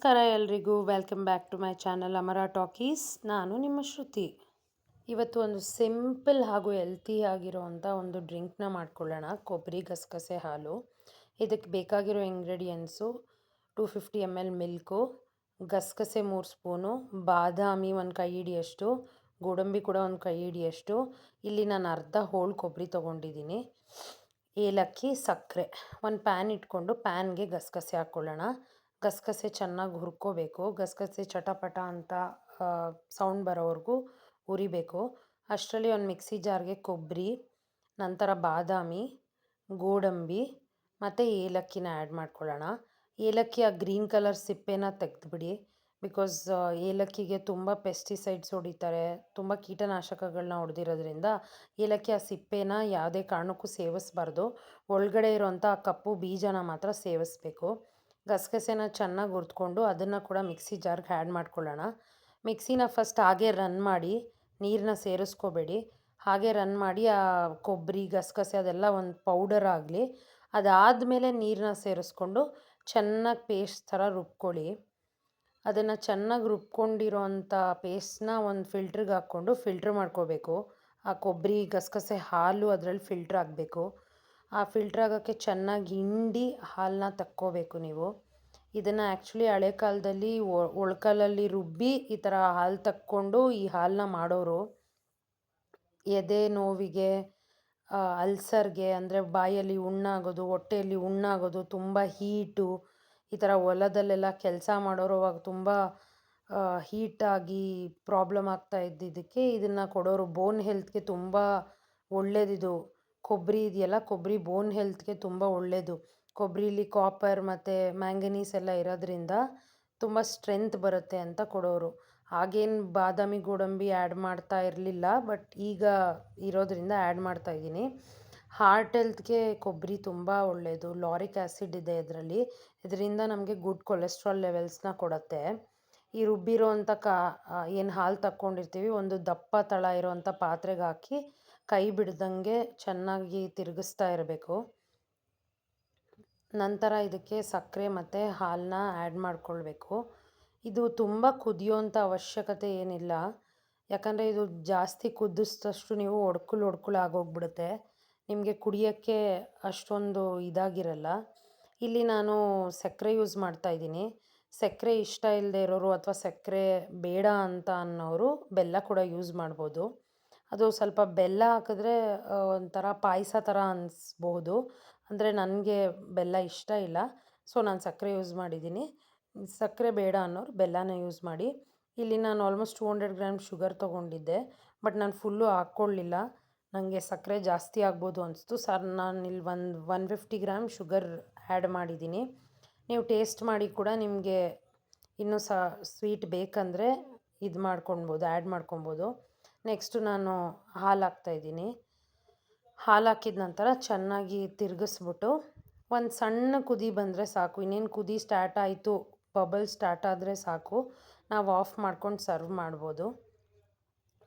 ನಮಸ್ಕಾರ ಎಲ್ರಿಗೂ. Welcome back to my channel Amara talkies. ನಾನು ನಿಮ್ಮ ಶ್ರುತಿ. ಇವತ್ತು ಒಂದು ಸಿಂಪಲ್ ಹಾಗೂ ಹೆಲ್ತಿ ಆಗಿರೋವಂಥ ಒಂದು ಡ್ರಿಂಕ್ನ ಮಾಡ್ಕೊಳ್ಳೋಣ. ಕೊಬ್ಬರಿ ಗಸಗಸೆ ಹಾಲು. ಇದಕ್ಕೆ ಬೇಕಾಗಿರೋ ಇಂಗ್ರೀಡಿಯೆಂಟ್ಸು 250 ml ಮಿಲ್ಕು, ಗಸಗಸೆ 3 ಸ್ಪೂನು, ಬಾದಾಮಿ ಒಂದು ಕೈ ಹಿಡಿಯಷ್ಟು, ಗೋಡಂಬಿ ಕೂಡ ಒಂದು ಕೈ ಹಿಡಿಯಷ್ಟು. ಇಲ್ಲಿ ನಾನು ಅರ್ಧ ಹೋಳು ಕೊಬ್ಬರಿ ತೊಗೊಂಡಿದ್ದೀನಿ. ಏಲಕ್ಕಿ, ಸಕ್ಕರೆ. ಒಂದು ಪ್ಯಾನ್ ಇಟ್ಕೊಂಡು ಪ್ಯಾನ್ಗೆ ಗಸಗಸೆ ಹಾಕ್ಕೊಳ್ಳೋಣ. ಗಸಗಸೆ ಚೆನ್ನಾಗಿ ಹುರ್ಕೋಬೇಕು. ಗಸಗಸೆ ಚಟಪಟ ಅಂತ ಸೌಂಡ್ ಬರೋವರೆಗೂ ಹುರಿಬೇಕು. ಅಷ್ಟರಲ್ಲಿ ಒಂದು ಮಿಕ್ಸಿ ಜಾರ್ಗೆ ಕೊಬ್ಬರಿ, ನಂತರ ಬಾದಾಮಿ, ಗೋಡಂಬಿ ಮತ್ತು ಏಲಕ್ಕಿನ ಆ್ಯಡ್ ಮಾಡ್ಕೊಳ್ಳೋಣ. ಏಲಕ್ಕಿ ಆ ಗ್ರೀನ್ ಕಲರ್ ಸಿಪ್ಪೆನ ತೆಗೆದುಬಿಡಿ. ಬಿಕಾಸ್ ಏಲಕ್ಕಿಗೆ ತುಂಬ ಪೆಸ್ಟಿಸೈಡ್ಸ್ ಹೊಡಿತಾರೆ, ತುಂಬ ಕೀಟನಾಶಕಗಳನ್ನ ಹೊಡೆದಿರೋದ್ರಿಂದ ಏಲಕ್ಕಿ ಆ ಸಿಪ್ಪೆನ ಯಾವುದೇ ಕಾರಣಕ್ಕೂ ಸೇವಿಸಬಾರ್ದು. ಒಳಗಡೆ ಇರೋವಂಥ ಆ ಕಪ್ಪು ಬೀಜನ ಮಾತ್ರ ಸೇವಿಸ್ಬೇಕು. ಗಸಗಸೆನ ಚೆನ್ನಾಗಿ ಹುರಿದ್ಕೊಂಡು ಅದನ್ನು ಕೂಡ ಮಿಕ್ಸಿ ಜಾರ್ಗೆ ಆ್ಯಡ್ ಮಾಡ್ಕೊಳ್ಳೋಣ. ಮಿಕ್ಸಿನ ಫಸ್ಟ್ ಹಾಗೆ ರನ್ ಮಾಡಿ, ನೀರನ್ನ ಸೇರಿಸ್ಕೋಬೇಡಿ. ಹಾಗೆ ರನ್ ಮಾಡಿ ಆ ಕೊಬ್ಬರಿ ಗಸಗಸೆ ಅದೆಲ್ಲ ಒಂದು ಪೌಡರ್ ಆಗಲಿ. ಅದಾದಮೇಲೆ ನೀರನ್ನ ಸೇರಿಸ್ಕೊಂಡು ಚೆನ್ನಾಗಿ ಪೇಸ್ಟ್ ಥರ ರುಬ್ಕೊಳ್ಳಿ. ಅದನ್ನು ಚೆನ್ನಾಗಿ ರುಬ್ಕೊಂಡಿರೋವಂಥ ಪೇಸ್ಟ್ನ ಒಂದು ಫಿಲ್ಟ್ರಿಗೆ ಹಾಕ್ಕೊಂಡು ಫಿಲ್ಟ್ರ್ ಮಾಡ್ಕೋಬೇಕು. ಆ ಕೊಬ್ಬರಿ ಗಸಗಸೆ ಹಾಲು ಅದರಲ್ಲಿ ಫಿಲ್ಟ್ರ್ ಆಗಬೇಕು. ಆ ಫಿಲ್ಟ್ರ್ ಆಗೋಕ್ಕೆ ಚೆನ್ನಾಗಿ ಹಿಂಡಿ ಹಾಲನ್ನ ತಕ್ಕೋಬೇಕು ನೀವು. ಇದನ್ನು ಆ್ಯಕ್ಚುಲಿ ಹಳೆ ಕಾಲದಲ್ಲಿ ಒಳ್ಕಲ್ಲಲ್ಲಿ ರುಬ್ಬಿ ಈ ಥರ ಹಾಲು ತಕ್ಕೊಂಡು ಈ ಹಾಲನ್ನ ಮಾಡೋರು. ಎದೆ ನೋವಿಗೆ, ಅಲ್ಸರ್ಗೆ ಅಂದರೆ ಬಾಯಲ್ಲಿ ಹುಣ್ಣಾಗೋದು, ಹೊಟ್ಟೆಯಲ್ಲಿ ಹುಣ್ಣಾಗೋದು, ತುಂಬ ಹೀಟು, ಈ ಥರ ಹೊಲದಲ್ಲೆಲ್ಲ ಕೆಲಸ ಮಾಡೋರು ಅವಾಗ ತುಂಬ ಹೀಟಾಗಿ ಪ್ರಾಬ್ಲಮ್ ಆಗ್ತಾ ಇದ್ದಿದ್ದಕ್ಕೆ ಇದನ್ನು ಕೊಡೋರು. ಬೋನ್ ಹೆಲ್ತ್ಗೆ ತುಂಬ ಒಳ್ಳೆಯದಿದು. ಕೊಬ್ಬರಿ ಇದೆಯಲ್ಲ, ಕೊಬ್ಬರಿ ಬೋನ್ ಹೆಲ್ತ್ಗೆ ತುಂಬ ಒಳ್ಳೆಯದು. ಕೊಬ್ಬರಿಲಿ ಕಾಪರ್ ಮತ್ತು ಮ್ಯಾಂಗನೀಸ್ ಎಲ್ಲ ಇರೋದ್ರಿಂದ ತುಂಬ ಸ್ಟ್ರೆಂತ್ ಬರುತ್ತೆ ಅಂತ ಕೊಡೋರು. ಹಾಗೇನು ಬಾದಾಮಿ ಗೋಡಂಬಿ ಆ್ಯಡ್ ಮಾಡ್ತಾ ಇರಲಿಲ್ಲ, ಬಟ್ ಈಗ ಇರೋದ್ರಿಂದ ಆ್ಯಡ್ ಮಾಡ್ತಾಯಿದ್ದೀನಿ. ಹಾರ್ಟ್ ಹೆಲ್ತ್ಗೆ ಕೊಬ್ಬರಿ ತುಂಬ ಒಳ್ಳೆಯದು. ಲಾರಿಕ್ ಆ್ಯಸಿಡ್ ಇದೆ ಇದರಲ್ಲಿ. ಇದರಿಂದ ನಮಗೆ ಗುಡ್ ಕೊಲೆಸ್ಟ್ರಾಲ್ ಲೆವೆಲ್ಸ್ನ ಕೊಡುತ್ತೆ. ಈ ರುಬ್ಬಿರೋವಂಥ ಏನು ಹಾಲು ತಕ್ಕೊಂಡಿರ್ತೀವಿ ಒಂದು ದಪ್ಪ ತಳ ಇರೋವಂಥ ಪಾತ್ರೆಗೆ ಹಾಕಿ ಕೈ ಬಿಡ್ದಂಗೆ ಚೆನ್ನಾಗಿ ತಿರುಗಿಸ್ತಾ ಇರಬೇಕು. ನಂತರ ಇದಕ್ಕೆ ಸಕ್ಕರೆ ಮತ್ತು ಹಾಲನ್ನ ಆ್ಯಡ್ ಮಾಡ್ಕೊಳ್ಬೇಕು. ಇದು ತುಂಬ ಕುದಿಯೋವಂಥ ಅವಶ್ಯಕತೆ ಏನಿಲ್ಲ. ಯಾಕಂದರೆ ಇದು ಜಾಸ್ತಿ ಕುದಿಸಿದಷ್ಟು ನೀವು ಒಡ್ಕುಳು ಆಗೋಗ್ಬಿಡುತ್ತೆ. ನಿಮಗೆ ಕುಡಿಯೋಕ್ಕೆ ಅಷ್ಟೊಂದು ಇದಾಗಿರಲ್ಲ. ಇಲ್ಲಿ ನಾನು ಸಕ್ಕರೆ ಯೂಸ್ ಮಾಡ್ತಾಯಿದ್ದೀನಿ. ಸಕ್ಕರೆ ಇಷ್ಟ ಇಲ್ಲದೆ ಇರೋರು ಅಥವಾ ಸಕ್ಕರೆ ಬೇಡ ಅಂತ ಅನ್ನೋರು ಬೆಲ್ಲ ಕೂಡ ಯೂಸ್ ಮಾಡ್ಬೋದು. ಅದು ಸ್ವಲ್ಪ ಬೆಲ್ಲ ಹಾಕಿದ್ರೆ ಒಂಥರ ಪಾಯಸ ಥರ ಅನಿಸ್ಬಹುದು. ಅಂದರೆ ನನಗೆ ಬೆಲ್ಲ ಇಷ್ಟ ಇಲ್ಲ, ಸೊ ನಾನು ಸಕ್ಕರೆ ಯೂಸ್ ಮಾಡಿದ್ದೀನಿ. ಸಕ್ಕರೆ ಬೇಡ ಅನ್ನೋರು ಬೆಲ್ಲನ ಯೂಸ್ ಮಾಡಿ. ಇಲ್ಲಿ ನಾನು ಆಲ್ಮೋಸ್ಟ್ 200 ಗ್ರಾಮ್ ಶುಗರ್ ತೊಗೊಂಡಿದ್ದೆ, ಬಟ್ ನಾನು ಫುಲ್ಲು ಹಾಕ್ಕೊಳ್ಳಿಲ್ಲ. ನನಗೆ ಸಕ್ಕರೆ ಜಾಸ್ತಿ ಆಗ್ಬೋದು ಅನಿಸ್ತು. ನಾನಿಲ್ಲಿ 150 ಗ್ರಾಮ್ ಶುಗರ್ ಆ್ಯಡ್ ಮಾಡಿದ್ದೀನಿ. ನೀವು ಟೇಸ್ಟ್ ಮಾಡಿ ಕೂಡ ನಿಮಗೆ ಇನ್ನೂ ಸ್ವೀಟ್ ಬೇಕಂದರೆ ಇದು ಮಾಡ್ಕೊಳ್ಬೋದು, ಆ್ಯಡ್ ಮಾಡ್ಕೊಬೋದು. ನೆಕ್ಸ್ಟು ನಾನು ಹಾಲು ಹಾಕ್ತಾಯಿದ್ದೀನಿ. ಹಾಲು ಹಾಕಿದ ನಂತರ ಚೆನ್ನಾಗಿ ತಿರುಗಿಸ್ಬಿಟ್ಟು ಒಂದು ಸಣ್ಣ ಕುದಿ ಬಂದರೆ ಸಾಕು. ಇನ್ನೇನು ಕುದಿ ಸ್ಟಾರ್ಟ್ ಆಯಿತು, ಬಬಲ್ ಸ್ಟಾರ್ಟ್ ಆದರೆ ಸಾಕು, ನಾವು ಆಫ್ ಮಾಡ್ಕೊಂಡು ಸರ್ವ್ ಮಾಡ್ಬೋದು.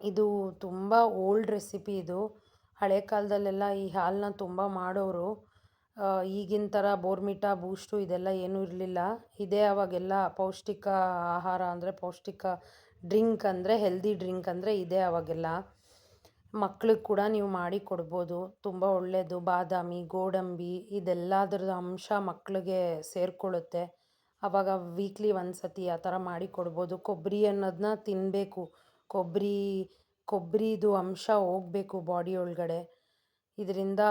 ಇದು ತುಂಬ ಓಲ್ಡ್ ರೆಸಿಪಿ ಇದು. ಹಳೆ ಕಾಲದಲ್ಲೆಲ್ಲ ಈ ಹಾಲನ್ನ ತುಂಬ ಮಾಡೋರು. ಈಗಿನ ಥರ ಬೋರ್ಮಿಟಾ, ಬೂಸ್ಟು ಇದೆಲ್ಲ ಏನೂ ಇರಲಿಲ್ಲ. ಇದೇ ಅವಾಗೆಲ್ಲ ಪೌಷ್ಟಿಕ ಆಹಾರ ಅಂದರೆ ಪೌಷ್ಟಿಕ ಡ್ರಿಂಕ್ ಅಂದರೆ ಹೆಲ್ದಿ ಡ್ರಿಂಕ್ ಅಂದರೆ ಇದೇ ಅವಾಗೆಲ್ಲ. ಮಕ್ಳಿಗೆ ಕೂಡ ನೀವು ಮಾಡಿ ಕೊಡ್ಬೋದು, ತುಂಬ ಒಳ್ಳೆಯದು. ಬಾದಾಮಿ, ಗೋಡಂಬಿ ಇದೆಲ್ಲದರ ಅಂಶ ಮಕ್ಕಳಿಗೆ ಸೇರಿಕೊಳ್ಳುತ್ತೆ. ಆವಾಗ ವೀಕ್ಲಿ ಒಂದು ಸತಿ ಆ ಥರ ಮಾಡಿ ಕೊಡ್ಬೋದು. ಕೊಬ್ಬರಿ ಅನ್ನೋದನ್ನ ತಿನ್ನಬೇಕು. ಕೊಬ್ಬರಿದು ಅಂಶ ಹೋಗಬೇಕು ಬಾಡಿ ಒಳಗಡೆ. ಇದರಿಂದ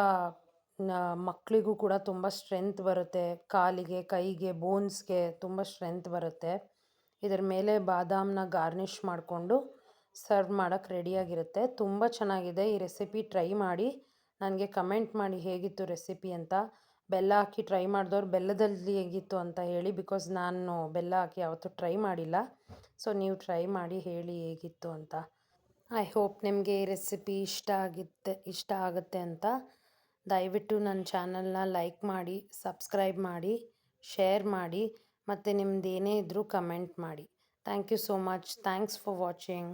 ಮಕ್ಕಳಿಗೂ ಕೂಡ ತುಂಬ ಸ್ಟ್ರೆಂತ್ ಬರುತ್ತೆ. ಕಾಲಿಗೆ, ಕೈಗೆ, ಬೋನ್ಸ್ಗೆ ತುಂಬ ಸ್ಟ್ರೆಂತ್ ಬರುತ್ತೆ. ಇದರ ಮೇಲೆ ಬಾದಾಮನ್ನ ಗಾರ್ನಿಷ್ ಮಾಡಿಕೊಂಡು ಸರ್ವ್ ಮಾಡೋಕ್ಕೆ ರೆಡಿಯಾಗಿರುತ್ತೆ. ತುಂಬ ಚೆನ್ನಾಗಿದೆ. ಈ ರೆಸಿಪಿ ಟ್ರೈ ಮಾಡಿ ನನಗೆ ಕಮೆಂಟ್ ಮಾಡಿ ಹೇಗಿತ್ತು ರೆಸಿಪಿ ಅಂತ. ಬೆಲ್ಲ ಹಾಕಿ ಟ್ರೈ ಮಾಡಿದವ್ರು ಬೆಲ್ಲದಲ್ಲಿ ಹೇಗಿತ್ತು ಅಂತ ಹೇಳಿ. ಬಿಕಾಸ್ ನಾನು ಬೆಲ್ಲ ಹಾಕಿ ಯಾವತ್ತೂ ಟ್ರೈ ಮಾಡಿಲ್ಲ. ಸೊ ನೀವು ಟ್ರೈ ಮಾಡಿ ಹೇಳಿ ಹೇಗಿತ್ತು ಅಂತ. ಐ ಹೋಪ್ ನಿಮಗೆ ಈ ರೆಸಿಪಿ ಇಷ್ಟ ಆಗುತ್ತೆ ಅಂತ. ದಯವಿಟ್ಟು ನನ್ನ ಚಾನಲ್ನ ಲೈಕ್ ಮಾಡಿ, ಸಬ್ಸ್ಕ್ರೈಬ್ ಮಾಡಿ, ಶೇರ್ ಮಾಡಿ, ಮತ್ತು ನಿಮ್ದು ಏನೇ ಇದ್ದರೂ ಕಮೆಂಟ್ ಮಾಡಿ. Thank you so much. Thanks for watching.